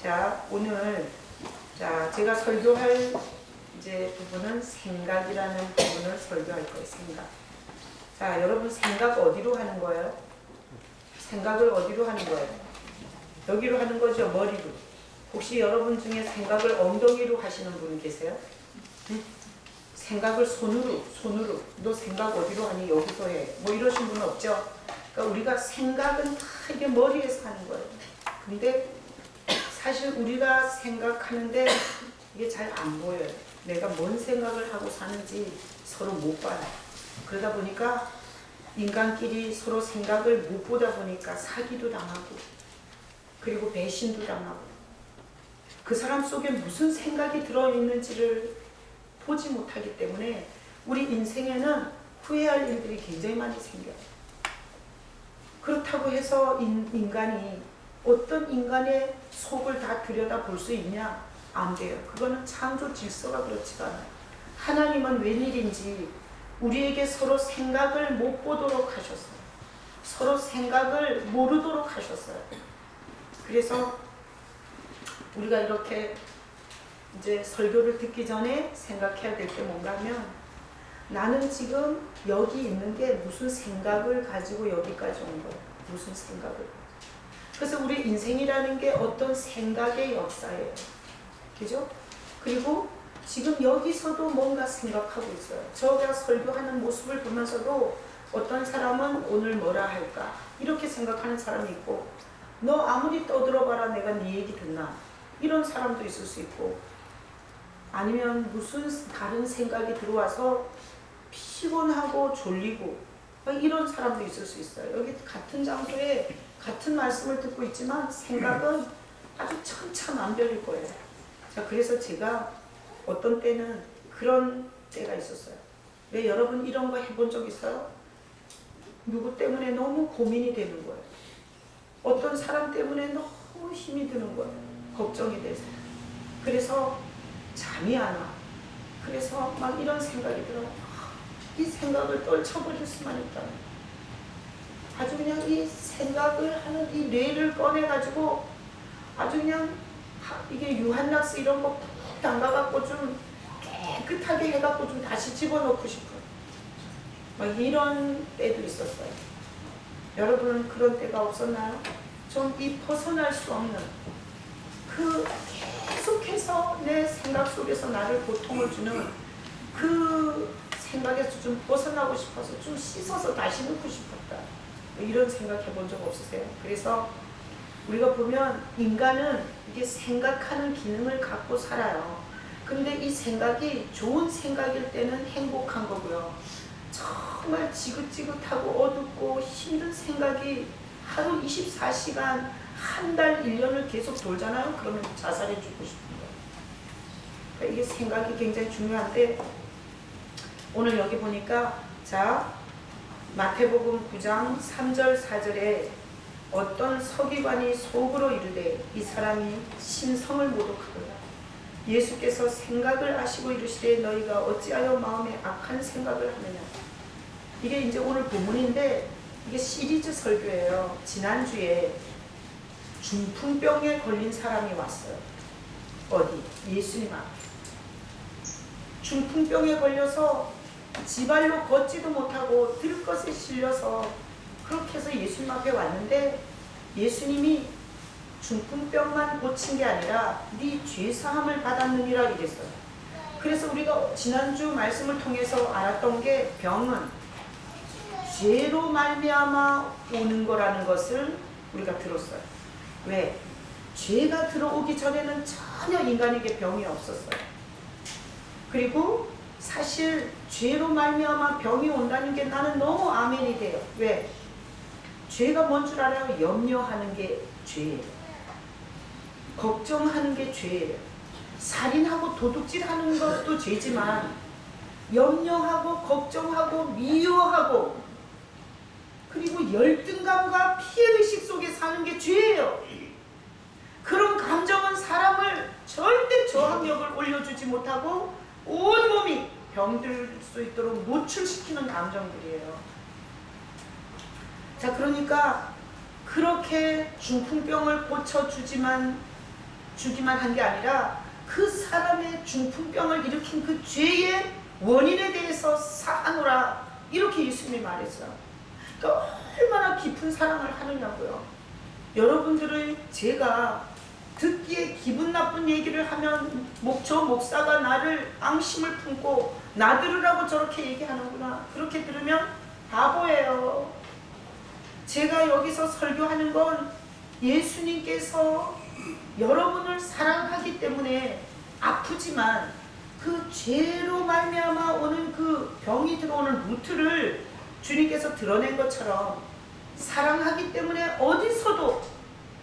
자, 오늘 제가 설교할 부분은 생각이라는 부분을 설교할 거예요. 생각. 자, 여러분 생각 어디로 하는 거예요? 생각을 어디로 하는 거예요? 여기로 하는 거죠, 머리로. 혹시 여러분 중에 생각을 엉덩이로 하시는 분 계세요? 응? 생각을 손으로. 너 생각 어디로 하니? 여기서 해. 뭐 이러신 분은 없죠? 그러니까 우리가 생각은 다 이게 머리에서 하는 거예요. 근데 사실 우리가 생각하는데 이게 잘 안 보여요. 내가 뭔 생각을 하고 사는지 서로 못 봐요. 그러다 보니까 인간끼리 서로 생각을 못 보다 보니까 사기도 당하고, 그리고 배신도 당하고, 그 사람 속에 무슨 생각이 들어있는지를 보지 못하기 때문에 우리 인생에는 후회할 일들이 굉장히 많이 생겨요. 그렇다고 해서 인간이 어떤 인간의 속을 다 들여다 볼 수 있냐? 안 돼요. 그거는 창조 질서가 그렇지가 않아요. 하나님은 웬일인지 우리에게 서로 생각을 못 보도록 하셨어요. 서로 생각을 모르도록 하셨어요. 그래서 우리가 이렇게 이제 설교를 듣기 전에 생각해야 될 게 뭔가 하면, 나는 지금 여기 있는 게 무슨 생각을 가지고 여기까지 온 거예요. 무슨 생각을. 그래서 우리 인생이라는 게 어떤 생각의 역사예요. 그죠? 그리고 지금 여기서도 뭔가 생각하고 있어요. 제가 설교하는 모습을 보면서도 어떤 사람은 오늘 뭐라 할까? 이렇게 생각하는 사람이 있고, 너 아무리 떠들어봐라 내가 네 얘기 듣나? 이런 사람도 있을 수 있고, 아니면 무슨 다른 생각이 들어와서 피곤하고 졸리고 이런 사람도 있을 수 있어요. 여기 같은 장소에 같은 말씀을 듣고 있지만 생각은 아주 천차만별일 거예요. 자, 그래서 제가 어떤 때는 그런 때가 있었어요. 왜 여러분 이런 거 해본 적 있어요? 누구 때문에 너무 고민이 되는 거예요. 어떤 사람 때문에 너무 힘이 드는 거예요. 걱정이 돼서. 그래서 잠이 안 와. 그래서 막 이런 생각이 들어요. 이 생각을 떨쳐버릴 수만 있다면, 아주 그냥 이 생각을 하는 이 뇌를 꺼내가지고 아주 그냥 이게 유한락스 이런 거 푹 담가갖고 좀 깨끗하게 해갖고 좀 다시 집어넣고 싶어요. 막 이런 때도 있었어요. 여러분은 그런 때가 없었나요? 좀 이 벗어날 수 없는 그 계속해서 내 생각 속에서 나를 고통을 주는 그 생각에서 좀 벗어나고 싶어서 좀 씻어서 다시 넣고 싶었다. 이런 생각 해본 적 없으세요? 그래서 우리가 보면 인간은 이게 생각하는 기능을 갖고 살아요. 근데 이 생각이 좋은 생각일 때는 행복한 거고요. 정말 지긋지긋하고 어둡고 힘든 생각이 하루 24시간, 한 달, 1년을 계속 돌잖아요. 그러면 자살해 주고 싶은 거예요. 그러니까 이게 생각이 굉장히 중요한데, 오늘 여기 보니까 자, 마태복음 9장 3절 4절에 어떤 서기관이 속으로 이르되 이 사람이 신성을 모독하도다. 예수께서 생각을 아시고 이르시되 너희가 어찌하여 마음에 악한 생각을 하느냐. 이게 이제 오늘 본문인데 이게 시리즈 설교예요. 지난주에 중풍병에 걸린 사람이 왔어요. 어디? 예수님 앞에. 중풍병에 걸려서 지발로 걷지도 못하고 들것에 실려서 그렇게 해서 예수님 앞에 왔는데, 예수님이 중풍병만 고친 게 아니라 네 죄사함을 받았느니라 이랬어요. 그래서 우리가 지난주 말씀을 통해서 알았던 게, 병은 죄로 말미암아 오는 거라는 것을 우리가 들었어요. 왜? 죄가 들어오기 전에는 전혀 인간에게 병이 없었어요. 그리고 사실 죄로 말미암아 병이 온다는 게 나는 너무 아멘이 돼요. 왜? 죄가 뭔 줄 알아요? 염려하는 게 죄예요. 걱정하는 게 죄예요. 살인하고 도둑질하는 것도 죄지만 염려하고 걱정하고 미워하고 그리고 열등감과 피해의식 속에 사는 게 죄예요. 그런 감정은 사람을 절대 저항력을 올려주지 못하고 온몸이 병들 수 있도록 노출시키는 감정들이에요. 자, 그러니까 그렇게 중풍병을 고쳐주지만 주기만 한 게 아니라 그 사람의 중풍병을 일으킨 그 죄의 원인에 대해서 사하노라, 이렇게 예수님이 말했어요. 그러니까 얼마나 깊은 사랑을 하느냐고요. 여러분들의 제가 듣기에 기분 나쁜 얘기를 하면 저 목사가 나를 앙심을 품고 나들으라고 저렇게 얘기하는구나, 그렇게 들으면 바보예요. 제가 여기서 설교하는 건 예수님께서 여러분을 사랑하기 때문에 아프지만 그 죄로 말미암아 오는 그 병이 들어오는 루트를 주님께서 드러낸 것처럼 사랑하기 때문에 어디서도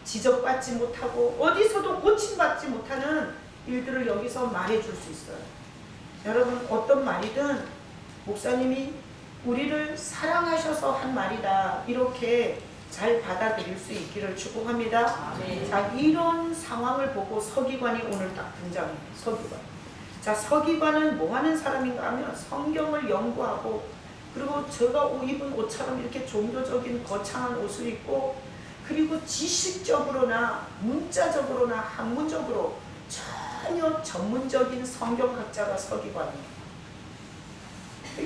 지적받지 못하고 어디서도 고침받지 못하는 일들을 여기서 말해줄 수 있어요. 여러분, 어떤 말이든 목사님이 우리를 사랑하셔서 한 말이다, 이렇게 잘 받아들일 수 있기를 축복합니다. 자, 이런 상황을 보고 서기관이 오늘 딱 등장해요. 서기관. 자, 서기관은 뭐 하는 사람인가 하면 성경을 연구하고, 그리고 제가 입은 옷처럼 이렇게 종교적인 거창한 옷을 입고, 그리고 지식적으로나 문자적으로나 학문적으로 전혀 전문적인 성경학자가 서기관이에요.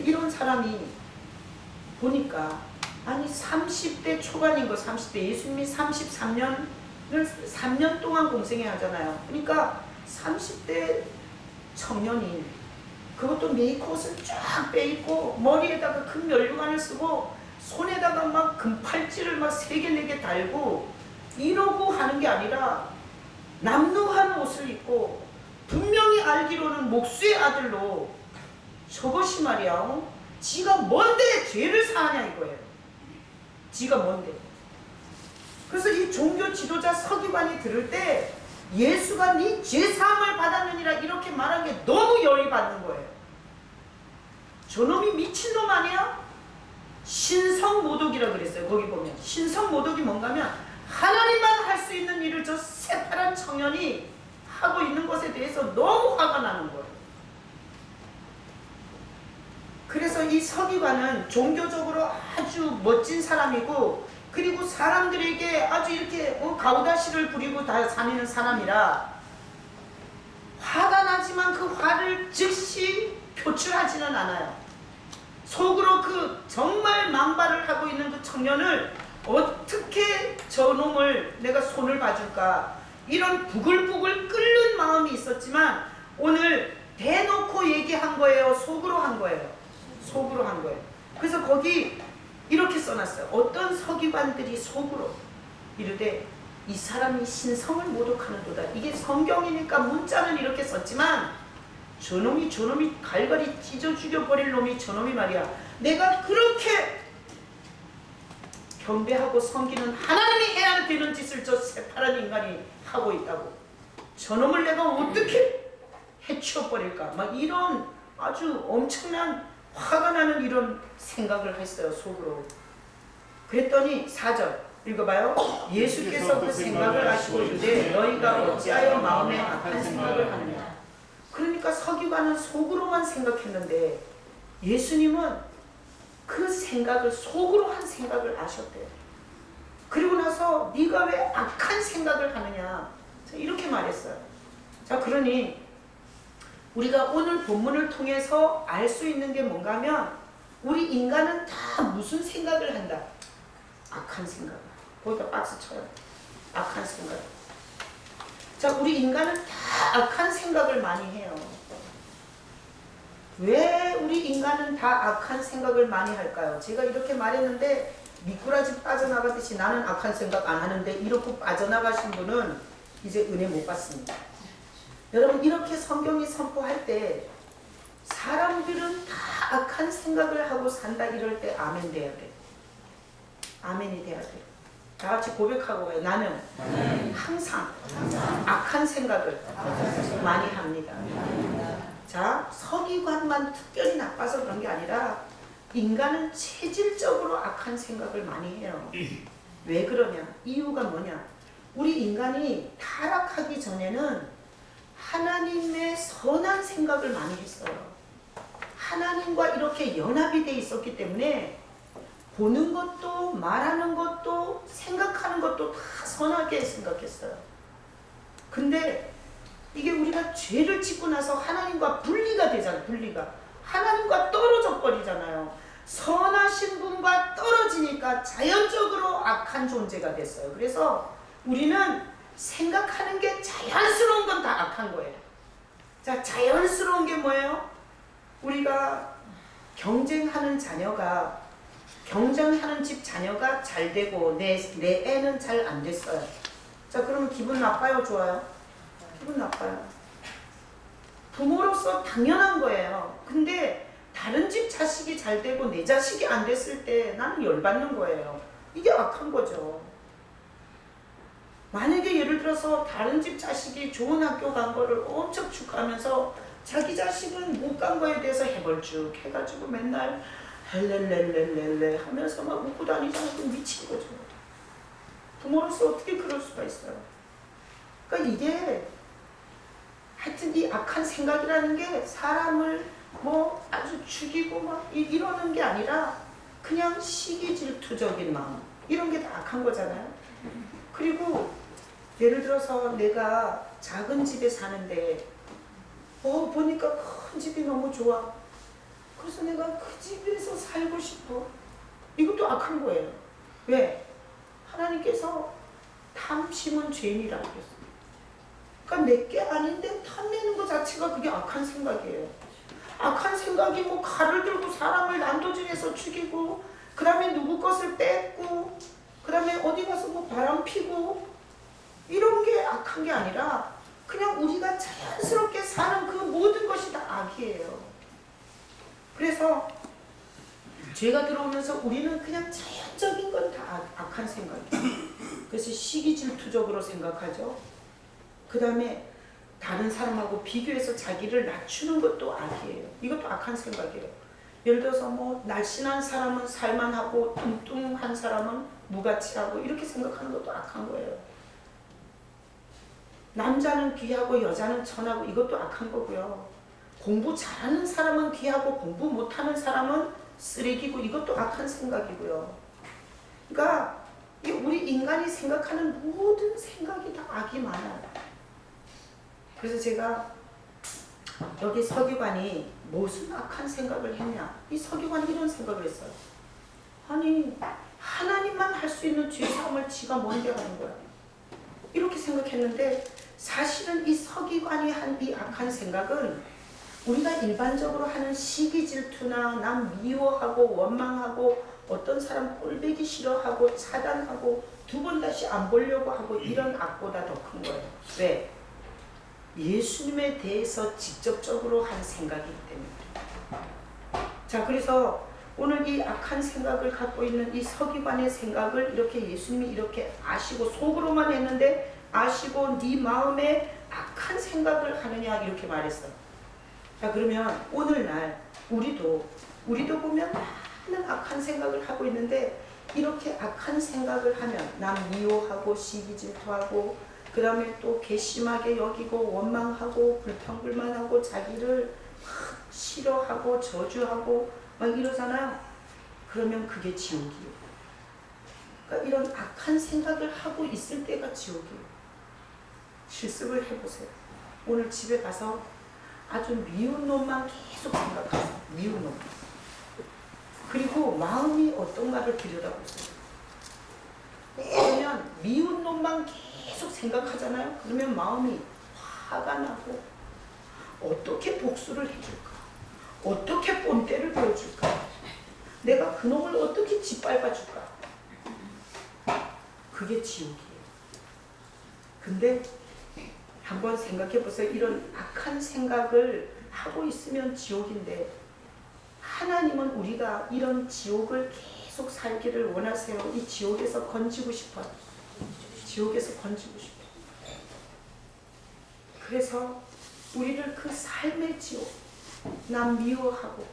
이런 사람이 보니까, 아니 30대 초반인 거, 30대, 예수님이 33년을 3년 동안 공생애 하잖아요. 그러니까 30대 청년이, 그것도 메이크업을 쫙 빼입고 머리에다가 금 면류관을 쓰고 손에다가 막 금팔찌를 막 3개 4개 달고 이러고 하는 게 아니라 남루한 옷을 입고, 분명히 알기로는 목수의 아들로, 저것이 말이야, 지가 뭔데 죄를 사하냐 이거예요. 지가 뭔데. 그래서 이 종교 지도자 서기관이 들을 때 예수가 네 죄사함을 받았느니라 이렇게 말한 게 너무 열이 받는 거예요. 저놈이 미친놈 아니야? 신성모독이라고 그랬어요. 거기 보면 신성모독이 뭔가 하면 하나님만 할 수 있는 일을 저 새파란 청년이 하고 있는 것에 대해서 너무 화가 나는 거예요. 그래서 이 서기관은 종교적으로 아주 멋진 사람이고, 그리고 사람들에게 아주 이렇게 가우다시를 부리고 다 다니는 사람이라 화가 나지만 그 화를 즉시 표출하지는 않아요. 속으로 그 정말 망발을 하고 있는 그 청년을 어떻게 저놈을 내가 손을 봐줄까, 이런 부글부글 끓는 마음이 있었지만 오늘 대놓고 얘기한 거예요? 속으로 한 거예요? 속으로 한 거예요. 그래서 거기 이렇게 써놨어요. 어떤 서기관들이 속으로 이르되 이 사람이 신성을 모독하는도다. 이게 성경이니까 문자는 이렇게 썼지만 저놈이 갈갈이 찢어 죽여버릴 놈이, 저놈이 말이야, 내가 그렇게 경배하고 섬기는 하나님이 해야 되는 짓을 저 새파란 인간이 하고 있다고, 저놈을 내가 어떻게 해치워버릴까, 막 이런 아주 엄청난 화가 나는 이런 생각을 했어요, 속으로. 그랬더니 4절 읽어봐요. 예수께서 그 생각을 아시고 이르되 너희가 어찌하여 마음에 악한 생각을 하느냐. 그러니까 서기관은 속으로만 생각했는데 예수님은 그 생각을, 속으로 한 생각을 아셨대요. 그리고 나서 네가 왜 악한 생각을 하느냐, 이렇게 말했어요. 자, 그러니 우리가 오늘 본문을 통해서 알 수 있는 게 뭔가 하면, 우리 인간은 다 무슨 생각을 한다? 악한 생각. 거기다 박스 쳐요. 악한 생각. 자, 우리 인간은 다 악한 생각을 많이 해요. 왜 우리 인간은 다 악한 생각을 많이 할까요? 제가 이렇게 말했는데 미꾸라지 빠져나가듯이 나는 악한 생각 안 하는데 이렇게 빠져나가신 분은 이제 은혜 못 받습니다. 여러분, 이렇게 성경이 선포할 때 사람들은 다 악한 생각을 하고 산다 이럴 때 아멘 돼야 돼. 아멘이 돼야 돼. 다 같이 고백하고 가요. 나는 항상 악한 생각을 많이 합니다. 자, 서기관만 특별히 나빠서 그런 게 아니라 인간은 체질적으로 악한 생각을 많이 해요. 왜 그러냐? 이유가 뭐냐? 우리 인간이 타락하기 전에는 하나님의 선한 생각을 많이 했어요. 하나님과 이렇게 연합이 돼 있었기 때문에 보는 것도 말하는 것도 생각하는 것도 다 선하게 생각했어요. 근데 이게 우리가 죄를 짓고 나서 하나님과 분리가 되잖아요. 분리가. 하나님과 떨어져 버리잖아요. 선하신 분과 떨어지니까 자연적으로 악한 존재가 됐어요. 그래서 우리는 생각하는 게 자연스러운 건 다 악한 거예요. 자, 자연스러운 게 뭐예요? 우리가 경쟁하는 집 자녀가 잘 되고 내 애는 잘 안 됐어요. 자, 그러면 기분 나빠요? 좋아요? 기분 나빠요. 부모로서 당연한 거예요. 근데 다른 집 자식이 잘 되고 내 자식이 안 됐을 때 나는 열받는 거예요. 이게 악한 거죠. 만약에 예를 들어서 다른 집 자식이 좋은 학교 간 거를 엄청 축하하면서 자기 자식은 못 간 거에 대해서 해벌쭉 해가지고 맨날 헬렐렐렐렐레 하면서 막 웃고 다니잖아요. 그 미친 거죠. 부모로서 어떻게 그럴 수가 있어요. 그러니까 이게 하여튼 이 악한 생각이라는 게 사람을 뭐 아주 죽이고 막 이러는 게 아니라 그냥 시기질투적인 마음, 이런 게 다 악한 거잖아요. 그리고 예를 들어서 내가 작은 집에 사는데 보니까 큰 집이 너무 좋아. 그래서 내가 그 집에서 살고 싶어. 이것도 악한 거예요. 왜? 하나님께서 탐심은 죄인이라고 그랬어요. 그러니까 내게 아닌데 탐내는 것 자체가 그게 악한 생각이에요. 악한 생각이 뭐 칼을 들고 사람을 난도질해서 죽이고, 그 다음에 누구 것을 뺏고, 그 다음에 어디 가서 뭐 바람 피고, 이런 게 악한 게 아니라 그냥 우리가 자연스럽게 사는 그 모든 것이 다 악이에요. 그래서 죄가 들어오면서 우리는 그냥 자연적인 건 다 악한 생각이에요. 그래서 시기질투적으로 생각하죠. 그 다음에 다른 사람하고 비교해서 자기를 낮추는 것도 악이에요. 이것도 악한 생각이에요. 예를 들어서 뭐 날씬한 사람은 살만하고 뚱뚱한 사람은 무가치하고 이렇게 생각하는 것도 악한 거예요. 남자는 귀하고 여자는 천하고 이것도 악한 거고요. 공부 잘하는 사람은 귀하고 공부 못하는 사람은 쓰레기고 이것도 악한 생각이고요. 그러니까 우리 인간이 생각하는 모든 생각이 다 악이 많아요. 그래서 제가 여기 서기관이 무슨 악한 생각을 했냐, 이 서기관이 이런 생각을 했어요. 아니 하나님만 할 수 있는 죄사함을 지가 뭔데 하는 거야, 이렇게 생각했는데 사실은 이 서기관이 한 이 악한 생각은 우리가 일반적으로 하는 시기 질투나 남 미워하고 원망하고 어떤 사람 꼴보기 싫어하고 차단하고 두 번 다시 안 보려고 하고 이런 악보다 더 큰 거예요. 왜? 예수님에 대해서 직접적으로 한 생각이기 때문에. 자, 그래서 오늘 이 악한 생각을 갖고 있는 이 서기관의 생각을 이렇게 예수님이 이렇게 아시고, 속으로만 했는데 아시고 네 마음에 악한 생각을 하느냐 이렇게 말했어요. 자, 그러면 오늘날 우리도 보면 많은 악한 생각을 하고 있는데, 이렇게 악한 생각을 하면 남 미워하고 시기질투하고 그 다음에 또 괘씸하게 여기고 원망하고 불평불만하고 자기를 막 싫어하고 저주하고 막 이러잖아요. 그러면 그게 지옥이에요. 그러니까 이런 악한 생각을 하고 있을 때가 지옥이에요. 실습을 해보세요. 오늘 집에 가서 아주 미운 놈만 계속 생각하세요. 미운 놈. 그리고 마음이 어떤가를 들여다보세요. 그러면 미운 놈만 계속 생각하잖아요. 그러면 마음이 화가 나고 어떻게 복수를 해줄까? 어떻게 본때를 보여줄까? 내가 그 놈을 어떻게 짓밟아줄까? 그게 지옥이에요. 근데 한번 생각해보세요. 이런 악한 생각을 하고 있으면 지옥인데, 하나님은 우리가 이런 지옥을 계속 살기를 원하세요. 이 지옥에서 건지고 싶어요. 지옥에서 건지고 싶어요. 그래서 우리를 그 삶의 지옥, 남 미워하고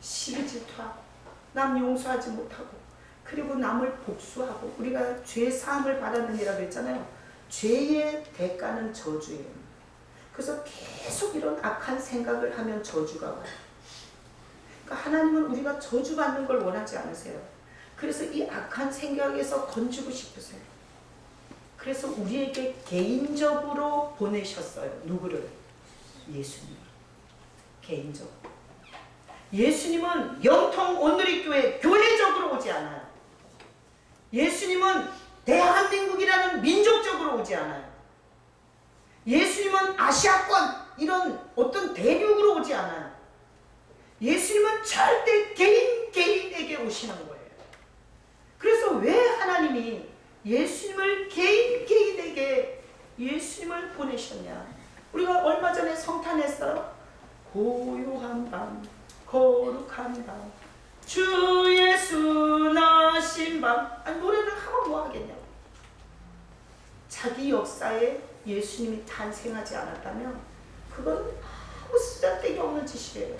시기질투하고 남 용서하지 못하고 그리고 남을 복수하고, 우리가 죄 사함을 받았느니라고 했잖아요. 죄의 대가는 저주예요. 그래서 계속 이런 악한 생각을 하면 저주가 와요. 그러니까 하나님은 우리가 저주받는 걸 원하지 않으세요. 그래서 이 악한 생각에서 건지고 싶으세요. 그래서 우리에게 개인적으로 보내셨어요. 누구를? 예수님을. 개인적으로. 예수님은 영통 온누리교회 교회적으로 오지 않아요. 예수님은 대한민국이라는 민족적으로 오지 않아요. 예수님은 아시아권 이런 어떤 대륙으로 오지 않아요. 예수님은 절대 개인에게 오시는 거예요. 그래서 왜 하나님이 예수님을 개인에게 예수님을 보내셨냐? 우리가 얼마 전에 성탄했어요. 고요한 밤 거룩한 밤 주 예수 나신 밤. 아니 노래를 하면 뭐 하겠냐고. 자기 역사에 예수님이 탄생하지 않았다면 그건 아무 쓰잘데기 없는 짓이에요.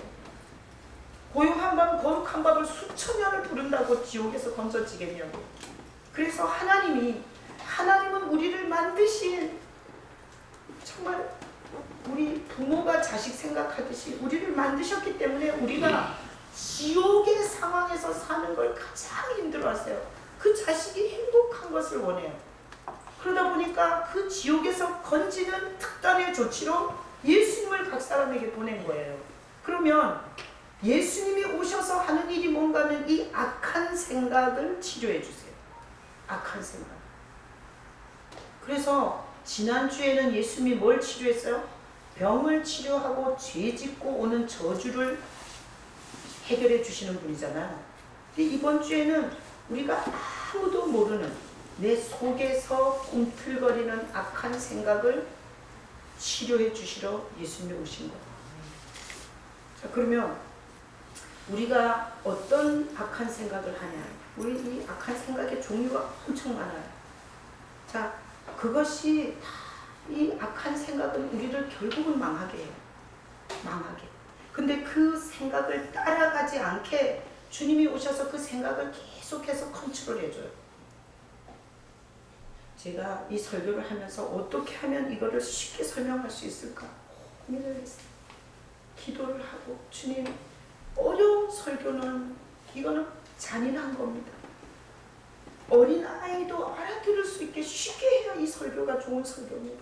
고요한 밤 거룩한 밤을 수천 년을 부른다고 지옥에서 건져지겠냐고. 그래서 하나님은 우리를 만드신, 정말 우리 부모가 자식 생각하듯이 우리를 만드셨기 때문에 우리가 지옥의 상황에서 사는 걸 가장 힘들어하세요. 그 자식이 행복한 것을 원해요. 그러다 보니까 그 지옥에서 건지는 특단의 조치로 예수님을 각 사람에게 보낸 거예요. 그러면 예수님이 오셔서 하는 일이 뭔가 하면 이 악한 생각을 치료해 주세요. 악한 생각. 그래서 지난주에는 예수님이 뭘 치료했어요? 병을 치료하고 죄 짓고 오는 저주를 해결해 주시는 분이잖아요. 근데 이번 주에는 우리가 아무도 모르는 내 속에서 꿈틀거리는 악한 생각을 치료해 주시러 예수님이 오신 거예요. 자, 그러면 우리가 어떤 악한 생각을 하냐? 우리 이 악한 생각의 종류가 엄청 많아요. 자, 그것이 다 이 악한 생각은 우리를 결국은 망하게 해요. 망하게. 근데 그 생각을 따라가지 않게 주님이 오셔서 그 생각을 계속해서 컨트롤해줘요. 제가 이 설교를 하면서 어떻게 하면 이거를 쉽게 설명할 수 있을까 고민을 했어요. 기도를 하고, 주님, 어려운 설교는 이거는 잔인한 겁니다. 어린아이도 알아들을 수 있게 쉽게 해야 이 설교가 좋은 설교입니다.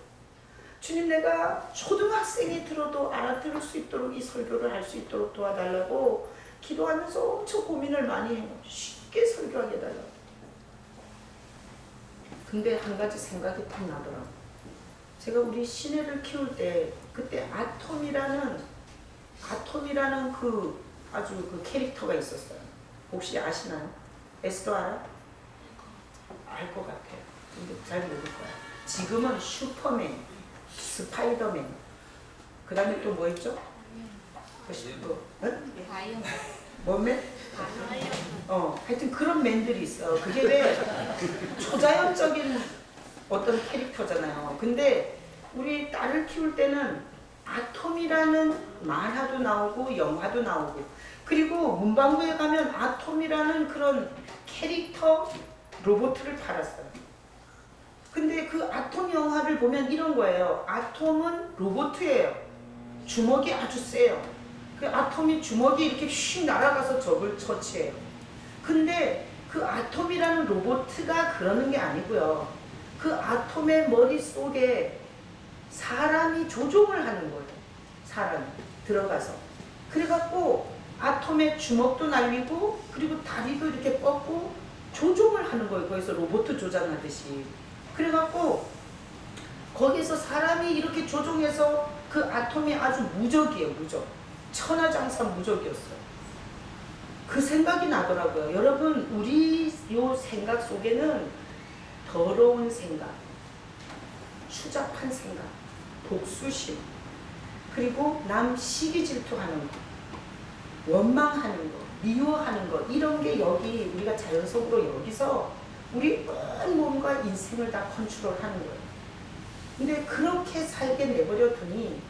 주님, 내가 초등학생이 들어도 알아들을 수 있도록 이 설교를 할 수 있도록 도와달라고 기도하면서 엄청 고민을 많이 해요. 쉽게 설교하게 해달라고. 근데 한 가지 생각이 딱 나더라고요. 제가 우리 시내를 키울 때 그때 아톰이라는 그 아주 그 캐릭터가 있었어요. 혹시 아시나요? 에스더 알아? 알 것 같아요. 근데 잘 모를 거야. 지금은 슈퍼맨, 스파이더맨, 그 다음에 또 뭐 있죠? 바이오맨. 뭔맨? 하여튼 그런 맨들이 있어. 그게 왜 초자연적인 어떤 캐릭터잖아요. 근데 우리 딸을 키울 때는 아톰이라는 만화도 나오고 영화도 나오고, 그리고 문방구에 가면 아톰이라는 그런 캐릭터 로봇을 팔았어요. 근데 그 아톰 영화를 보면 이런 거예요. 아톰은 로봇이에요. 주먹이 아주 세요. 그 아톰이 주먹이 이렇게 휙 날아가서 적을 처치해요. 근데 그 아톰이라는 로봇가 그러는 게 아니고요. 그 아톰의 머릿속에 사람이 조종을 하는 거예요. 사람이 들어가서. 그래갖고 아톰의 주먹도 날리고, 그리고 다리도 이렇게 뻗고 조종을 하는 거예요. 거기서 로봇 조작하듯이. 그래갖고 거기서 사람이 이렇게 조종해서 그 아톰이 아주 무적이에요. 무적. 천하장사 무적이었어요. 그 생각이 나더라고요. 여러분, 우리 요 생각 속에는 더러운 생각, 추잡한 생각, 복수심, 그리고 남 시기 질투하는 거, 원망하는 거, 미워하는 거, 이런 게 여기 우리가 자연 속으로 여기서 우리 온 몸과 인생을 다 컨트롤하는 거예요. 근데 그렇게 살게 내버려 두니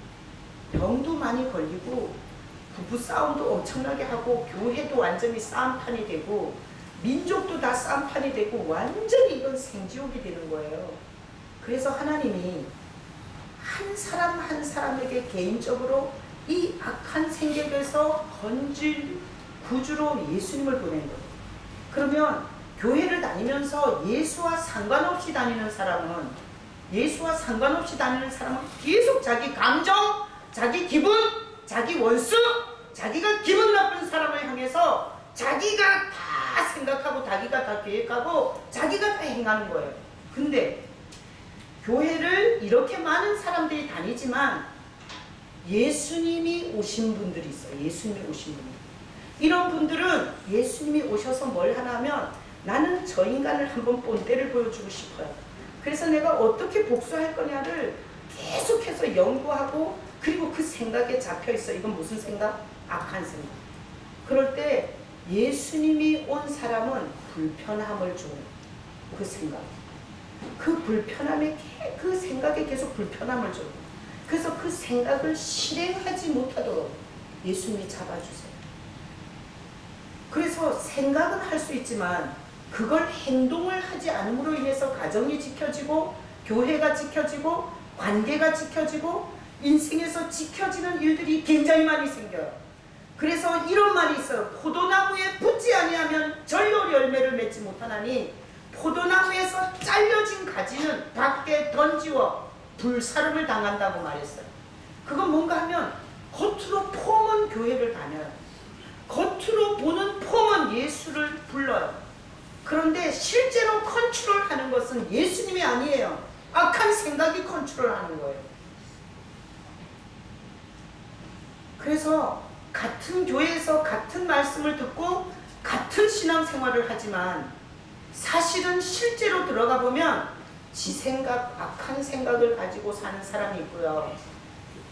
병도 많이 걸리고, 부부싸움도 엄청나게 하고, 교회도 완전히 싸움판이 되고, 민족도 다 싸움판이 되고, 완전히 이건 생지옥이 되는 거예요. 그래서 하나님이 한 사람 한 사람에게 개인적으로 이 악한 생각에서 건질 구주로 예수님을 보낸 거예요. 그러면 교회를 다니면서 예수와 상관없이 다니는 사람은 계속 자기 감정, 자기 기분, 자기 원수, 자기가 기분 나쁜 사람을 향해서 자기가 다 생각하고 자기가 다 계획하고 자기가 다 행하는 거예요. 근데 교회를 이렇게 많은 사람들이 다니지만 예수님이 오신 분들이 있어요. 예수님이 오신 분들. 이런 분들은 예수님이 오셔서 뭘 하냐면 나는 저 인간을 한번 본때를 보여주고 싶어요. 그래서 내가 어떻게 복수할 거냐를 계속해서 연구하고 그리고 그 생각에 잡혀 있어. 이건 무슨 생각? 악한 생각. 그럴 때 예수님이 온 사람은 불편함을 줘요. 그 생각. 그 불편함에, 그 생각에 계속 불편함을 줘요. 그래서 그 생각을 실행하지 못하도록 예수님이 잡아주세요. 그래서 생각은 할 수 있지만 그걸 행동을 하지 않음으로 인해서 가정이 지켜지고 교회가 지켜지고 관계가 지켜지고 인생에서 지켜지는 일들이 굉장히 많이 생겨요. 그래서 이런 말이 있어요. 포도나무에 붙지 아니하면 절로 열매를 맺지 못하나니 포도나무에서 잘려진 가지는 밖에 던지워 불사름을 당한다고 말했어요. 그건 뭔가 하면 겉으로 폼은 교회를 다녀요. 겉으로 보는 폼은 예수를 불러요. 그런데 실제로 컨트롤하는 것은 예수님이 아니에요. 악한 생각이 컨트롤하는 거예요. 그래서 같은 교회에서 같은 말씀을 듣고 같은 신앙생활을 하지만 사실은 실제로 들어가 보면 지 생각, 악한 생각을 가지고 사는 사람이 있고요.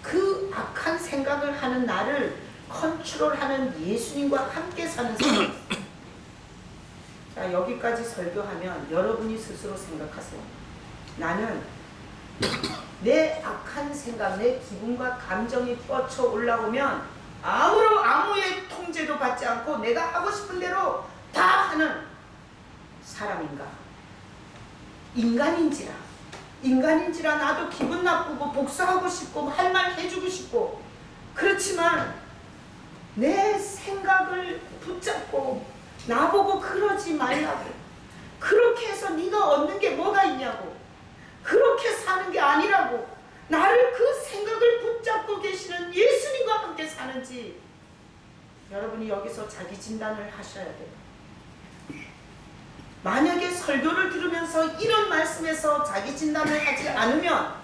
그 악한 생각을 하는 나를 컨트롤하는 예수님과 함께 사는 사람이 있어요. 자, 여기까지 설교하면 여러분이 스스로 생각하세요. 나는 내 악한 생각, 내 기분과 감정이 뻗쳐 올라오면 아무의 통제도 받지 않고 내가 하고 싶은 대로 다 하는 사람인가? 인간인지라 나도 기분 나쁘고 복수하고 싶고 할 말 해주고 싶고 그렇지만 내 생각을 붙잡고 나보고 그러지 말라고 그렇게 해서 네가 얻는 게 뭐가 있냐고 그렇게 사는 게 아니라고 나를 그 생각을 붙잡고 계시는 예수님과 함께 사는지 여러분이 여기서 자기 진단을 하셔야 돼요. 만약에 설교를 들으면서 이런 말씀에서 자기 진단을 하지 않으면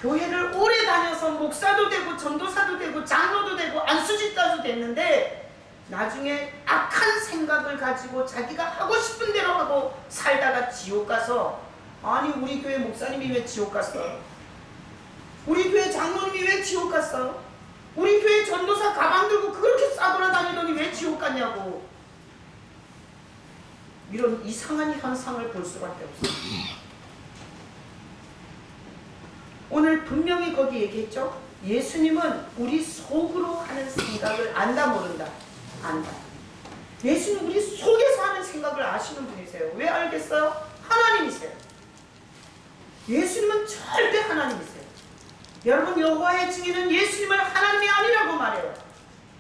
교회를 오래 다녀서 목사도 되고 전도사도 되고 장로도 되고 안수집사도 됐는데 나중에 악한 생각을 가지고 자기가 하고 싶은 대로 하고 살다가 지옥 가서 아니 우리 교회 목사님이 왜 지옥 갔어? 우리 교회 장로님이 왜 지옥 갔어? 우리 교회 전도사 가방 들고 그렇게 싸돌아다니더니 왜 지옥 갔냐고 이런 이상한 현상을 볼 수밖에 없어요. 오늘 분명히 거기 얘기했죠? 예수님은 우리 속으로 하는 생각을 안다 모른다? 안다. 예수님 우리 속에서 하는 생각을 아시는 분이세요. 왜 알겠어요? 하나님이세요. 예수님은 절대 하나님이세요. 여러분 여호와의 증인은 예수님을 하나님이 아니라고 말해요.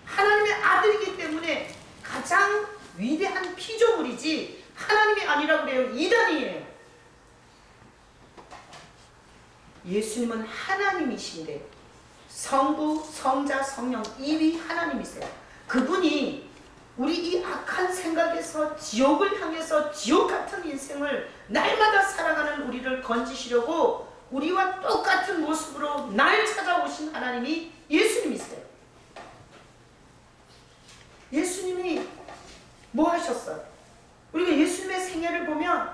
하나님의 아들이기 때문에 가장 위대한 피조물이지 하나님이 아니라고 그래요. 이단이에요. 예수님은 하나님이신데 성부, 성자, 성령 이위 하나님이세요. 그분이 우리 이 악한 생각에서 지옥을 향해서 지옥 같은 인생을 날마다 살아가는 우리를 건지시려고 우리와 똑같은 모습으로 날 찾아오신 하나님이 예수님이세요. 예수님이 뭐 하셨어요? 우리가 예수님의 생애를 보면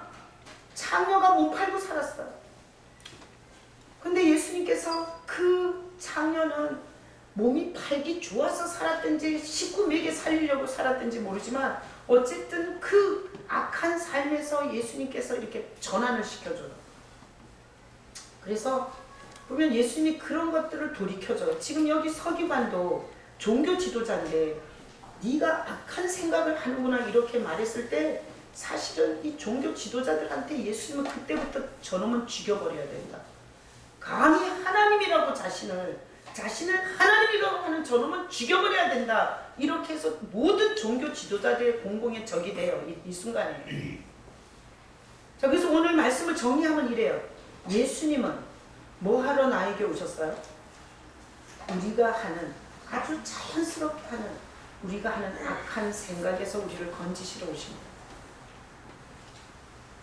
창녀가 몸 팔고 살았어요. 근데 예수님께서 그 창녀는 몸이 팔기 좋아서 살았든지 식구 먹여 살리려고 살았든지 모르지만 어쨌든 그 악한 삶에서 예수님께서 이렇게 전환을 시켜줘요. 그래서 보면 예수님이 그런 것들을 돌이켜줘요. 지금 여기 서기관도 종교 지도자인데 네가 악한 생각을 하는구나 이렇게 말했을 때 사실은 이 종교 지도자들한테 예수님은 그때부터 저놈은 죽여버려야 된다. 감히 하나님이라고 자신을 자신을 하나님이라고 하는 저놈은 죽여버려야 된다. 이렇게 해서 모든 종교 지도자들의 공공의 적이 돼요. 이 순간에. 자, 그래서 오늘 말씀을 정리하면 이래요. 예수님은 뭐 하러 나에게 오셨어요? 우리가 하는, 아주 자연스럽게 하는, 우리가 하는 악한 생각에서 우리를 건지시러 오십니다.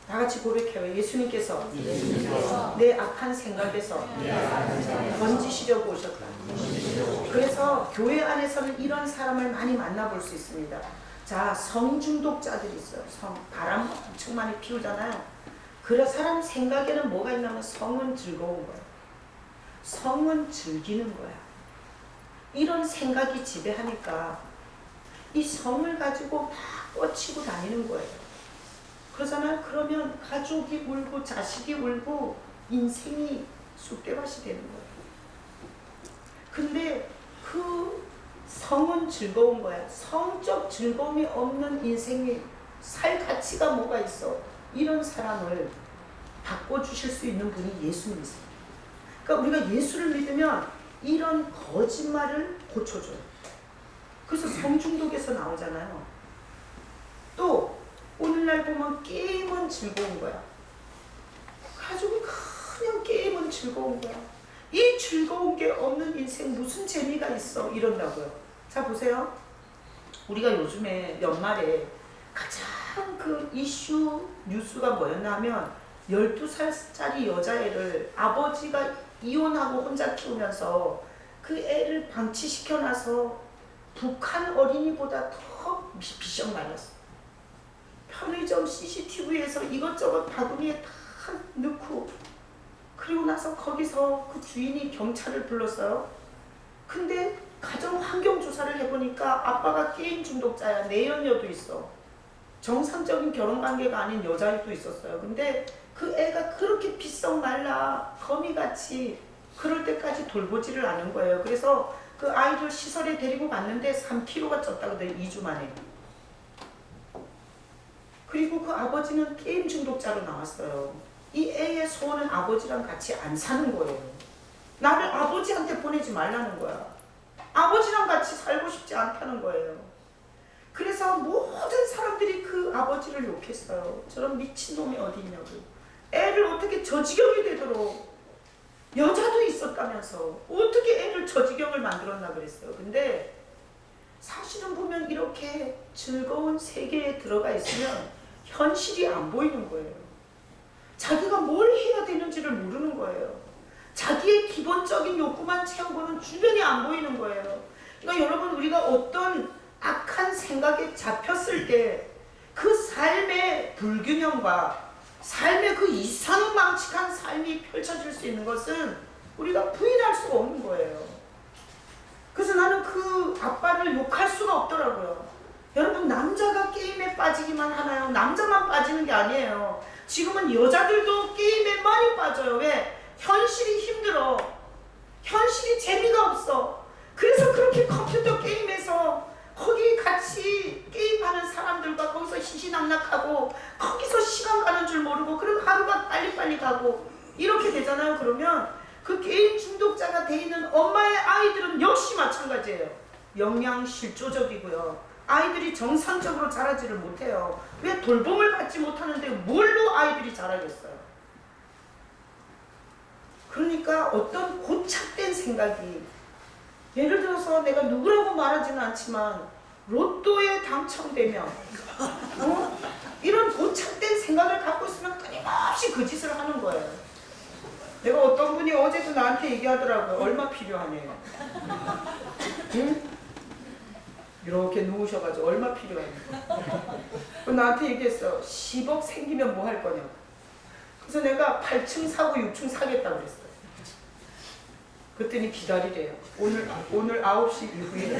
다 같이 고백해요. 예수님께서 내 악한 생각에서 건지시려고 오셨다. 그래서 교회 안에서는 이런 사람을 많이 만나볼 수 있습니다. 자, 성중독자들이 있어요. 바람 엄청 많이 피우잖아요. 그래, 사람 생각에는 뭐가 있냐면 성은 즐거운 거야. 성은 즐기는 거야. 이런 생각이 지배하니까 이 성을 가지고 막 뻗치고 다니는 거예요. 그러잖아요. 그러면 가족이 울고 자식이 울고 인생이 쑥대밭이 되는 거예요. 근데 그 성은 즐거운 거야. 성적 즐거움이 없는 인생이 살 가치가 뭐가 있어. 이런 사람을 바꿔주실 수 있는 분이 예수님이세요. 그러니까 우리가 예수를 믿으면 이런 거짓말을 고쳐줘요. 그래서 성중독에서 나오잖아요. 또 오늘날 보면 게임은 즐거운 거야. 가족이 그냥 게임은 즐거운 거야. 이 즐거운 게 없는 인생 무슨 재미가 있어 이런다고요. 자, 보세요. 우리가 요즘에 연말에 가장 그 이슈 뉴스가 뭐였나 하면 12살짜리 여자애를 아버지가 이혼하고 혼자 키우면서 그 애를 방치시켜놔서 북한 어린이보다 더 비숑 말랐어. 편의점 CCTV에서 이것저것 바구니에 다 넣고, 그리고 나서 거기서 그 주인이 경찰을 불렀어요. 근데 가정 환경 조사를 해보니까 아빠가 게임 중독자야. 내연녀도 있어. 정상적인 결혼 관계가 아닌 여자애도 있었어요. 근데 그 애가 그렇게 비썩 말라 거미같이 그럴 때까지 돌보지를 않은 거예요. 그래서 그 아이를 시설에 데리고 갔는데 3kg가 쪘다거든요. 2주 만에. 그리고 그 아버지는 게임 중독자로 나왔어요. 이 애의 소원은 아버지랑 같이 안 사는 거예요. 나를 아버지한테 보내지 말라는 거야. 아버지랑 같이 살고 싶지 않다는 거예요. 그래서 모든 사람들이 그 아버지를 욕했어요. 저런 미친놈이 어디 있냐고. 애를 어떻게 저 지경이 되도록, 여자도 있었다면서 어떻게 애를 저 지경을 만들었나 그랬어요. 근데 사실은 보면 이렇게 즐거운 세계에 들어가 있으면 현실이 안 보이는 거예요. 자기가 뭘 해야 되는지를 모르는 거예요. 자기의 기본적인 욕구만 채우고는 주변이 안 보이는 거예요. 그러니까 여러분, 우리가 어떤 악한 생각에 잡혔을 때 그 삶의 불균형과 삶의 그 이상망측한 삶이 펼쳐질 수 있는 것은 우리가 부인할 수가 없는 거예요. 그래서 나는 그 아빠를 욕할 수가 없더라고요. 여러분, 남자가 게임에 빠지기만 하나요? 남자만 빠지는 게 아니에요. 지금은 여자들도 게임에 많이 빠져요. 왜? 현실이 힘들어. 현실이 재미가 없어. 그래서 그렇게 컴퓨터 게임에서 거기 같이 게임하는 사람들과 거기서 희희낙낙하고 거기서 시간 가는 줄 모르고, 그리고 하루가 빨리빨리 가고 이렇게 되잖아요. 그러면 그 게임 중독자가 돼 있는 엄마의 아이들은 역시 마찬가지예요. 영양실조적이고요. 아이들이 정상적으로 자라지를 못해요. 왜? 돌봄을 받지 못하는데 뭘로 아이들이 자라겠어요? 그러니까 어떤 고착된 생각이, 예를 들어서 내가 누구라고 말하지는 않지만 로또에 당첨되면 이런 고착된 생각을 갖고 있으면 끊임없이 그 짓을 하는 거예요. 내가 어떤 분이 어제도 나한테 얘기하더라고요. 얼마 필요하네요. 응? 이렇게 누우셔가지고 얼마 필요하냐. 나한테 얘기했어. 10억 생기면 뭐 할 거냐고. 그래서 내가 8층 사고 6층 사겠다고 그랬어요. 그랬더니 기다리래요. 오늘 9시 이후에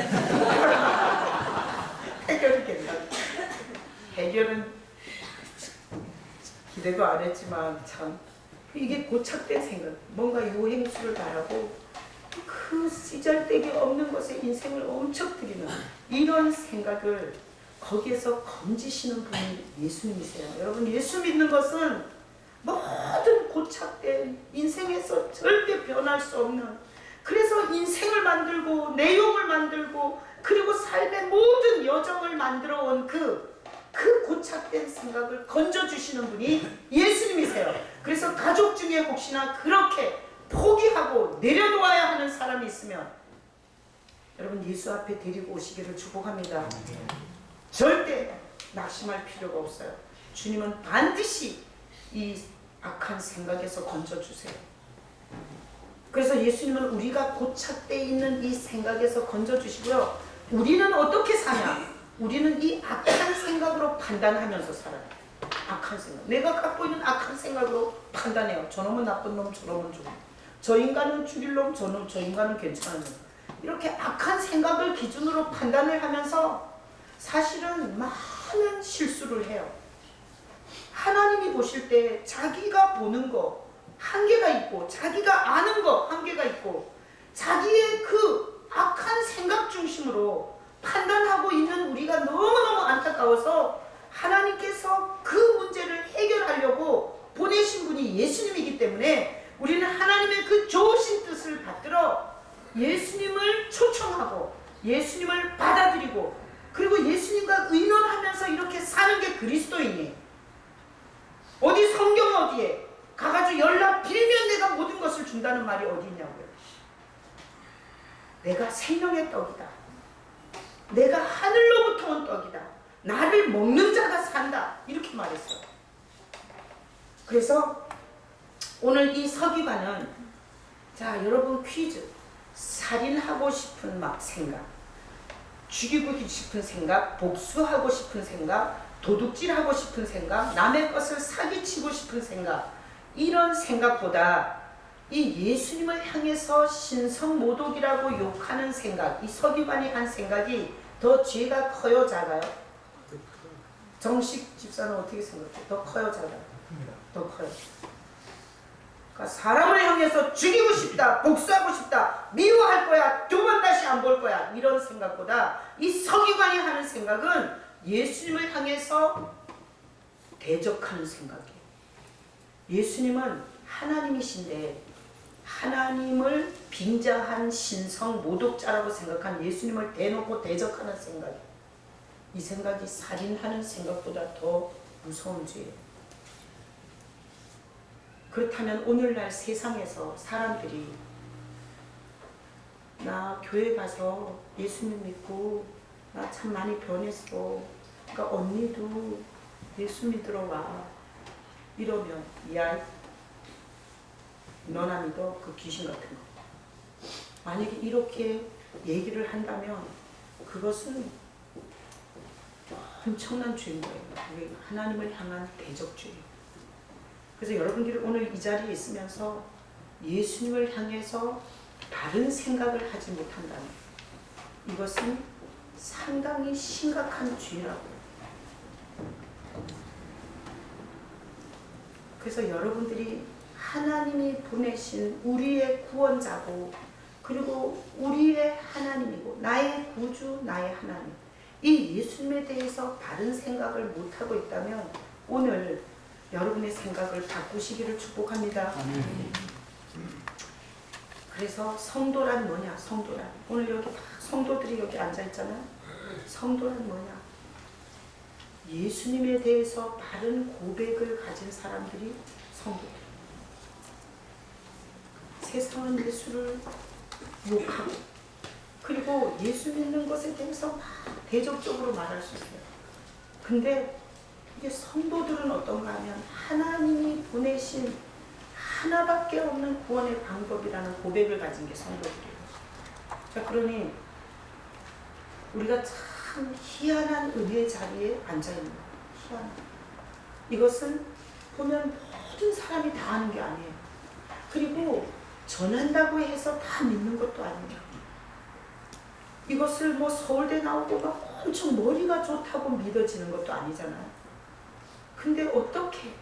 해결이 된다. 해결은 기대도 안 했지만 참 이게 고착된 생각, 뭔가 요행수를 바라고 그 쓰잘데기 없는 것에 인생을 엄청 들이는 이런 생각을 거기에서 건지시는 분이 예수님이세요. 여러분, 예수 믿는 것은 모든 고착된 인생에서 절대 변할 수 없는 그래서 인생을 만들고 내용을 만들고 그리고 삶의 모든 여정을 만들어 온 그 고착된 생각을 건져주시는 분이 예수님이세요. 그래서 가족 중에 혹시나 그렇게 포기하고 내려놓아야 하는 사람이 있으면 여러분 예수 앞에 데리고 오시기를 축복합니다. 절대 낙심할 필요가 없어요. 주님은 반드시 이 악한 생각에서 건져주세요. 그래서 예수님은 우리가 고착되어 있는 이 생각에서 건져주시고요. 우리는 어떻게 사냐? 우리는 이 악한 생각으로 판단하면서 살아요. 악한 생각. 내가 갖고 있는 악한 생각으로 판단해요. 저놈은 나쁜 놈, 저놈은 좋은 놈. 저 인간은 죽일 놈, 저 인간은 괜찮은 놈. 이렇게 악한 생각을 기준으로 판단을 하면서 사실은 많은 실수를 해요. 하나님이 보실 때 자기가 보는 거 한계가 있고 자기가 아는 거 한계가 있고 자기의 그 악한 생각 중심으로 판단하고 있는 우리가 너무너무 안타까워서 하나님께서 그 문제를 해결하려고 보내신 분이 예수님이기 때문에 우리는 하나님의 그 좋으신 뜻을 받들어 예수님을 초청하고 예수님을 받아들이고 그리고 예수님과 의논하면서 이렇게 사는 게 그리스도인이에요. 어디 성경 어디에 가가지고 연락 빌면 내가 모든 것을 준다는 말이 어디 있냐고요. 내가 생명의 떡이다. 내가 하늘로부터 온 떡이다. 나를 먹는 자가 산다. 이렇게 말했어요. 그래서 오늘 이 서기관은 자 여러분 퀴즈. 살인하고 싶은 막 생각, 죽이고 싶은 생각, 복수하고 싶은 생각, 도둑질하고 싶은 생각, 남의 것을 사기치고 싶은 생각, 이런 생각보다 이 예수님을 향해서 신성모독이라고 욕하는 생각, 이 서기관이 한 생각이 더 죄가 커요, 작아요? 정식 집사는 어떻게 생각해요? 더 커요, 작아요? 더 커요. 그러니까 사람을 향해서 죽이고 싶다, 복수하고 싶다, 미워할 거야, 두 번 다시 안 볼 거야, 이런 생각보다 이 서기관이 하는 생각은 예수님을 향해서 대적하는 생각이에요. 예수님은 하나님이신데 하나님을 빙자한 신성 모독자라고 생각한 예수님을 대놓고 대적하는 생각이에요. 이 생각이 살인하는 생각보다 더 무서운 죄예요. 그렇다면 오늘날 세상에서 사람들이 나 교회 가서 예수님 믿고 나 참 많이 변했어. 그러니까 언니도 예수 믿으러 와. 이러면 야 너나 믿어 그 귀신 같은 거. 만약에 이렇게 얘기를 한다면 그것은 엄청난 죄인 거예요. 우리 하나님을 향한 대적죄예요. 그래서 여러분들이 오늘 이 자리에 있으면서 예수님을 향해서 다른 생각을 하지 못한다면 이것은 상당히 심각한 죄라고요. 그래서 여러분들이 하나님이 보내신 우리의 구원자고 그리고 우리의 하나님이고 나의 구주, 나의 하나님 이 예수님에 대해서 바른 생각을 못하고 있다면 오늘 여러분의 생각을 바꾸시기를 축복합니다. 그래서 성도란 뭐냐? 성도란 오늘 여기 성도들이 여기 앉아있잖아요. 성도란 뭐냐? 예수님에 대해서 바른 고백을 가진 사람들이 성도들. 세상은 예수를 욕하고 그리고 예수 믿는 것에 대해서 막 대적적으로 말할 수 있어요. 근데 이게 성도들은 어떤가 하면 하나님이 보내신 하나밖에 없는 구원의 방법이라는 고백을 가진 게 성도들이에요. 자, 그러니 우리가 참 희한한 은혜의 자리에 앉아있는 거예요. 희한한. 이것은 보면 모든 사람이 다 하는 게 아니에요. 그리고 전한다고 해서 다 믿는 것도 아니에요. 이것을 뭐 서울대 나오고 막 엄청 머리가 좋다고 믿어지는 것도 아니잖아요. 근데 어떻게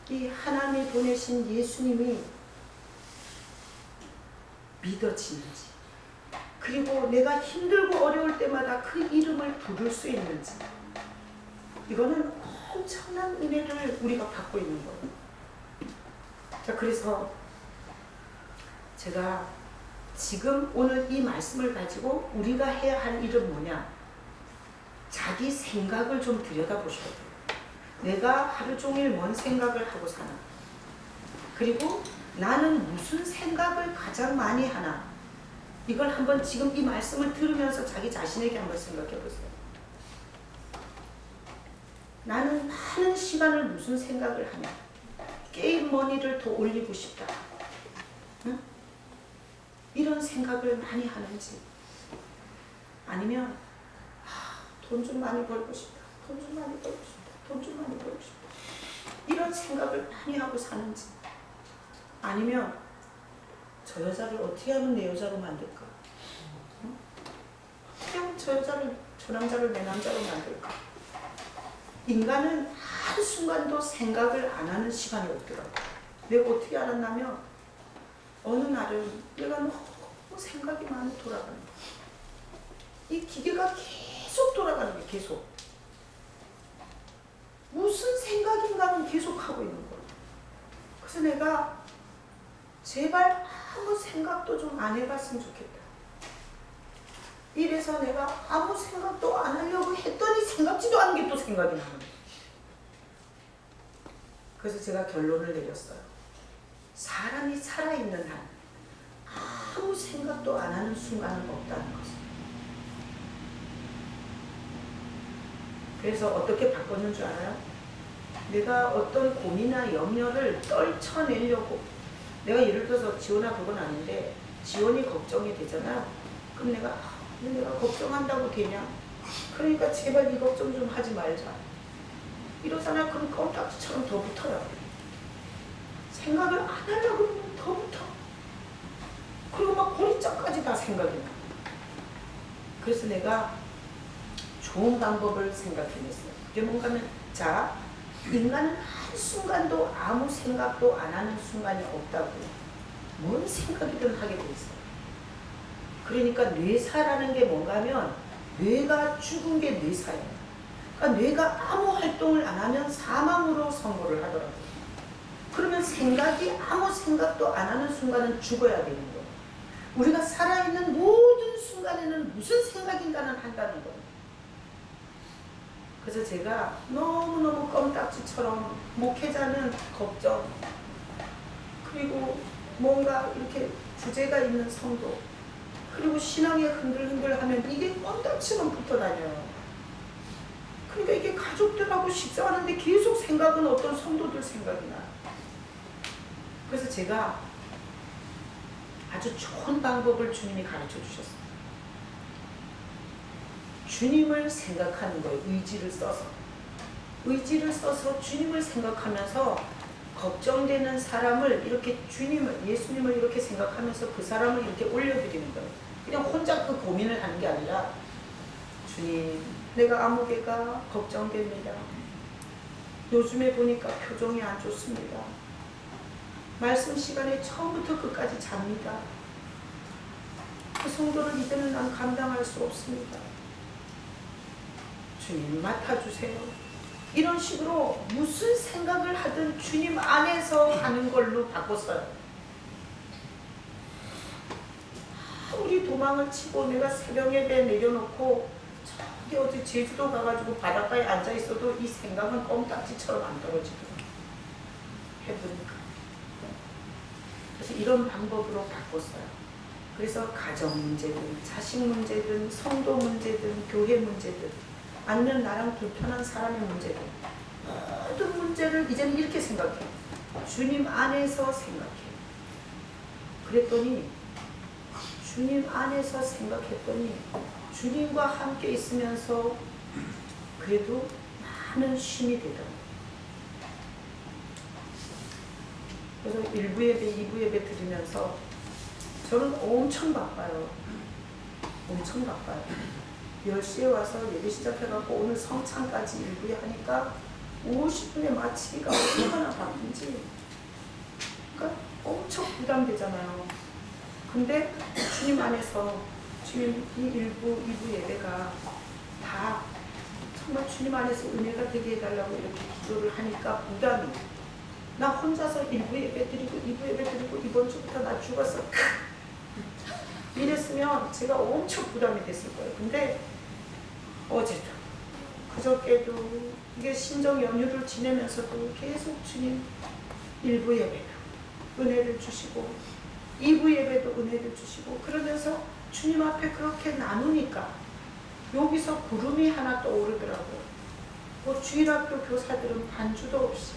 이 하나님이 보내신 예수님이 믿어지는지 그리고 내가 힘들고 어려울 때마다 그 이름을 부를 수 있는지 이거는 엄청난 은혜를 우리가 받고 있는 거예요. 자, 그래서 제가 지금 오늘 이 말씀을 가지고 우리가 해야 할 일은 뭐냐? 자기 생각을 좀 들여다보셔야 돼요. 내가 하루 종일 뭔 생각을 하고 사나? 그리고 나는 무슨 생각을 가장 많이 하나? 이걸 한번 지금 이 말씀을 들으면서 자기 자신에게 한번 생각해 보세요. 나는 많은 시간을 무슨 생각을 하냐? 게임 머니를 더 올리고 싶다. 응? 이런 생각을 많이 하는지, 아니면 돈 좀 많이 벌고 싶다. 돈 좀 많이 벌고 싶다. 돈 좀 많이 벌고 싶다. 이런 생각을 많이 하고 사는지, 아니면 저 여자를 어떻게 하면 내 여자로 만들까? 응? 어떻게 하면 저 남자를 내 남자로 만들까? 인간은 한순간도 생각을 안 하는 시간이 없더라고요. 내가 어떻게 알았냐면 어느 날은 내가 너무 생각이 많이 돌아가는 거야. 이 기계가 계속 돌아가는 거야. 계속. 무슨 생각인가는 계속 하고 있는 거야. 그래서 내가 제발 아무 생각도 좀 안 해봤으면 좋겠다. 이래서 내가 아무 생각도 안 하려고 했더니 생각지도 않은 게 또 생각이 나는 거야. 그래서 제가 결론을 내렸어요. 사람이 살아있는 한 아무 생각도 안 하는 순간은 없다는 것을. 그래서 어떻게 바꿨는 줄 알아요? 내가 어떤 고민이나 염려를 떨쳐내려고, 내가 예를 들어서 지원아 그건 아닌데 지원이 걱정이 되잖아. 그럼 내가 걱정한다고 되냐? 그러니까 제발 이 걱정 좀 하지 말자. 이러잖아. 그럼 껌딱지처럼 더 붙어요. 생각을 안 하려고 그러면 더 붙어. 그리고 막 고리짝까지 다 생각이 나. 그래서 내가 좋은 방법을 생각해냈어요. 그게 뭔가 하면, 자, 인간은 한순간도 아무 생각도 안 하는 순간이 없다고요. 뭔 생각이든 하게 돼 있어요. 그러니까 뇌사라는 게 뭔가 하면, 뇌가 죽은 게 뇌사예요. 그러니까 뇌가 아무 활동을 안 하면 사망으로 선고를 하더라고요. 그러면 생각이 아무 생각도 안 하는 순간은 죽어야 되는 거예요. 우리가 살아있는 모든 순간에는 무슨 생각인가는 한다는 거예요. 그래서 제가 너무너무 껌딱지처럼 목회자는 걱정, 그리고 뭔가 이렇게 주제가 있는 성도, 그리고 신앙에 흔들흔들하면 이게 껌딱지만 붙어 다녀요. 그러니까 이게 가족들하고 식사하는데 계속 생각은 어떤 성도들 생각이 나요. 그래서 제가 아주 좋은 방법을 주님이 가르쳐 주셨어요. 주님을 생각하는 거예요. 의지를 써서 주님을 생각하면서 걱정되는 사람을 이렇게 예수님을 이렇게 생각하면서 그 사람을 이렇게 올려드리는 거예요. 그냥 혼자 그 고민을 하는 게 아니라, 주님, 내가 아무개가 걱정됩니다. 요즘에 보니까 표정이 안 좋습니다. 말씀 시간에 처음부터 끝까지 잡니다. 그 성도를 이제는 난 감당할 수 없습니다. 주님 맡아주세요. 이런 식으로 무슨 생각을 하든 주님 안에서 하는 걸로 바꿨어요. 우리 도망을 치고 내가 새벽 예배 내려놓고 저기 어디 제주도 가가지고 바닷가에 앉아있어도 이 생각은 껌딱지처럼 안 떨어지더라고요. 해보니까. 그래서 이런 방법으로 바꿨어요. 그래서 가정 문제든 자식 문제든 성도 문제든 교회 문제든 아니면 나랑 불편한 사람의 문제든 모든 문제를 이제는 이렇게 생각해. 주님 안에서 생각해. 그랬더니 주님 안에서 생각했더니 주님과 함께 있으면서 그래도 많은 쉼이 되더라고요. 그래서 1부 예배, 2부 예배 들으면서 저는 엄청 바빠요. 엄청 바빠요. 10시에 와서 예배 시작해갖고 오늘 성찬까지 1부에 하니까 50분에 마치기가 얼마나 바쁜지. 그러니까 엄청 부담되잖아요. 근데 주님 안에서 주님 이 1부, 2부 예배가 다 정말 주님 안에서 은혜가 되게 해달라고 이렇게 기도를 하니까 부담이. 나 혼자서 1부 예배 드리고 2부 예배 드리고 이번 주부터 나 죽었어. 이랬으면 제가 엄청 부담이 됐을 거예요. 근데 어제도 그저께도 이게 신정 연휴를 지내면서도 계속 주님 1부 예배도 은혜를 주시고 2부 예배도 은혜를 주시고 그러면서 주님 앞에 그렇게 나누니까 여기서 구름이 하나 떠오르더라고요. 뭐 주일학교 교사들은 반주도 없이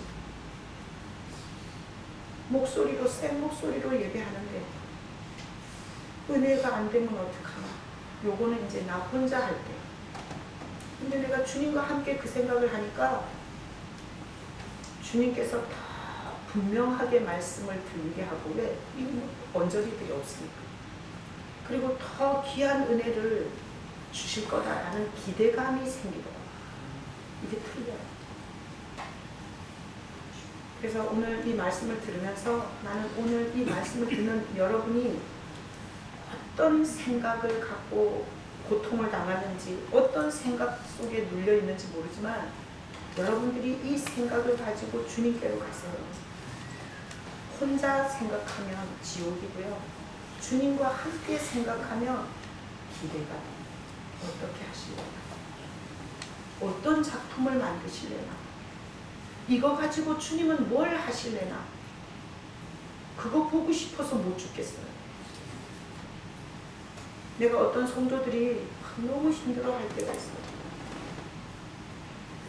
목소리로 생목소리로 예배하는데 은혜가 안 되면 어떡하나. 요거는 이제 나 혼자 할 때. 근데 내가 주님과 함께 그 생각을 하니까 주님께서 더 분명하게 말씀을 들리게 하고 왜? 이건 언저리들이 없으니까. 그리고 더 귀한 은혜를 주실 거다라는 기대감이 생기더라고요. 이게 틀려요. 그래서 오늘 이 말씀을 들으면서 나는 오늘 이 말씀을 듣는 여러분이 어떤 생각을 갖고 고통을 당하는지 어떤 생각 속에 눌려 있는지 모르지만 여러분들이 이 생각을 가지고 주님께로 가세요. 혼자 생각하면 지옥이고요. 주님과 함께 생각하면 기대가 돼요. 어떻게 하실래나? 어떤 작품을 만드실래나? 이거 가지고 주님은 뭘 하실래나? 그거 보고 싶어서 못 죽겠어요. 내가 어떤 성도들이 너무 힘들어 할 때가 있어요.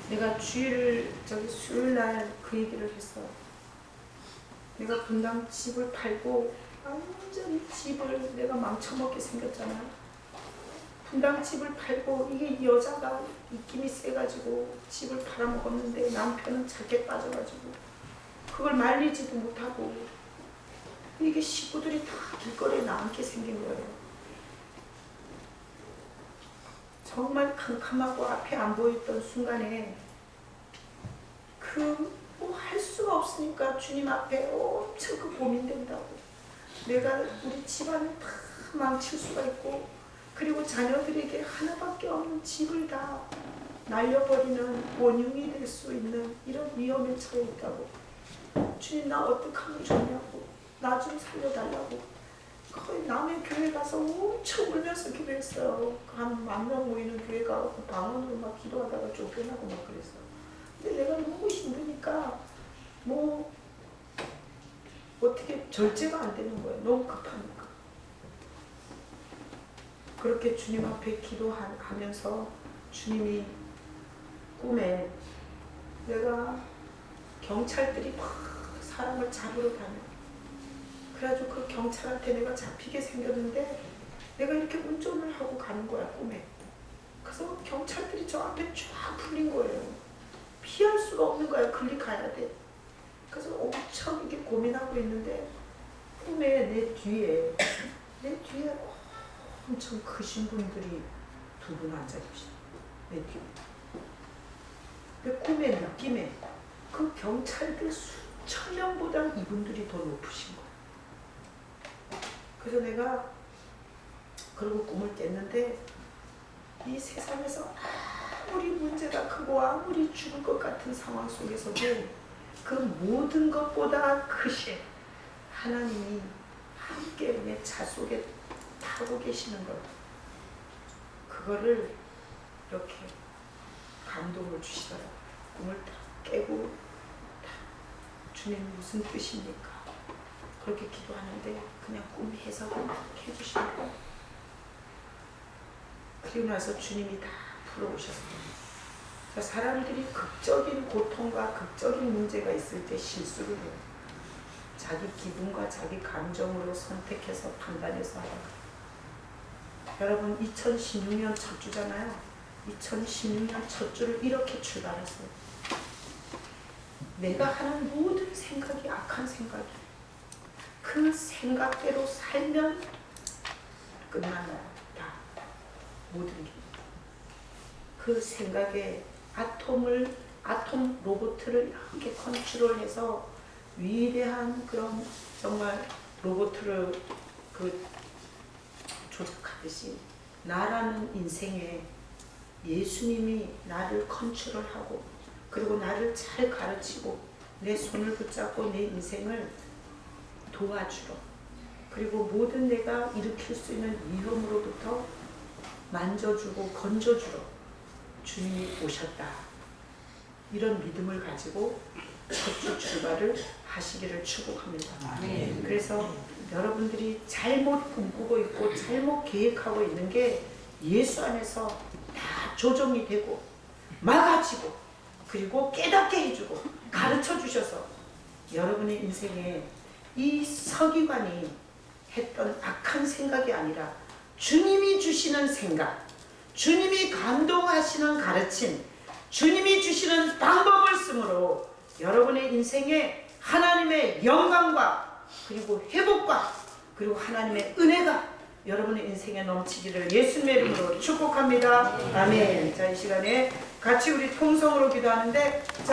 내가 수요일날 그 얘기를 했어. 내가 분당 집을 팔고 완전히 집을 내가 망쳐먹게 생겼잖아. 분당 집을 팔고 이게 여자가 입김이 세가지고 집을 팔아먹었는데 남편은 작게 빠져가지고 그걸 말리지도 못하고 이게 식구들이 다 길거리에 나앉게 생긴 거예요. 정말 캄캄하고 앞에 안 보였던 순간에 뭐 할 수가 없으니까 주님 앞에 엄청 그 고민된다고. 내가 우리 집안을 다 망칠 수가 있고 그리고 자녀들에게 하나밖에 없는 집을 다 날려버리는 원흉이 될 수 있는 이런 위험에 처해 있다고. 주님 나 어떻게 하면 좋냐고. 나 좀 살려달라고. 거의 남의 교회 가서 엄청 울면서 기도했어요. 한 10,000명 모이는 교회 가고 방언으로 막 기도하다가 쫓겨나고 막 그랬어요. 근데 내가 너무 힘드니까 뭐 어떻게 절제가 안 되는 거예요. 너무 급하니까. 그렇게 주님 앞에 기도하면서 주님이 꿈에 내가 경찰들이 막 사람을 잡으러 다녀. 그래가지고 그 경찰한테 내가 잡히게 생겼는데 내가 이렇게 운전을 하고 가는 거야 꿈에. 그래서 경찰들이 저 앞에 쫙 풀린 거예요. 피할 수가 없는 거야. 글리 가야 돼. 그래서 엄청 이렇게 고민하고 있는데 꿈에 내 뒤에 엄청 크신 분들이 2분 앉아 계시다. 내 뒤에. 그 꿈의 느낌에 그 경찰들 수천 명보다 이분들이 더 높으신 거야. 그래서 내가 그러고 꿈을 깼는데 이 세상에서 아무리 문제가 크고 아무리 죽을 것 같은 상황 속에서도 그 모든 것보다 크신 하나님이 함께 내 차 속에 타고 계시는 것. 그거를 이렇게 감동을 주시더라고요. 꿈을 딱 깨고 주님 무슨 뜻입니까? 그렇게 기도하는데 그냥 꿈 해석을 딱 해주시는 거예요. 그리고 나서 주님이 다 풀어오셨어요. 사람들이 극적인 고통과 극적인 문제가 있을 때 실수를 해요. 자기 기분과 자기 감정으로 선택해서 판단해서 하다가. 여러분 2016년 첫 주잖아요. 2016년 첫 주를 이렇게 출발했어요. 내가 하는 모든 생각이 악한 생각이에요. 그 생각대로 살면 끝나요. 다 모든 게. 그 생각에 아톰 로봇을 이렇게 컨트롤해서 위대한 그런 정말 로봇을 그 조작하듯이 나라는 인생에 예수님이 나를 컨트롤하고 그리고 나를 잘 가르치고 내 손을 붙잡고 내 인생을 도와주러 그리고 모든 내가 일으킬 수 있는 위험으로부터 만져주고 건져주러 주님이 오셨다. 이런 믿음을 가지고 첫 주 출발을 하시기를 축복합니다. 그래서 여러분들이 잘못 꿈꾸고 있고 잘못 계획하고 있는 게 예수 안에서 다 조정이 되고 막아지고 그리고 깨닫게 해주고 가르쳐 주셔서 여러분의 인생에 이 서기관이 했던 악한 생각이 아니라 주님이 주시는 생각, 주님이 감동하시는 가르침, 주님이 주시는 방법을 쓰므로 여러분의 인생에 하나님의 영광과 그리고 회복과 그리고 하나님의 은혜가 여러분의 인생에 넘치기를 예수님의 이름으로 축복합니다. 아멘. 자, 이 시간에 같이 우리 통성으로 기도하는데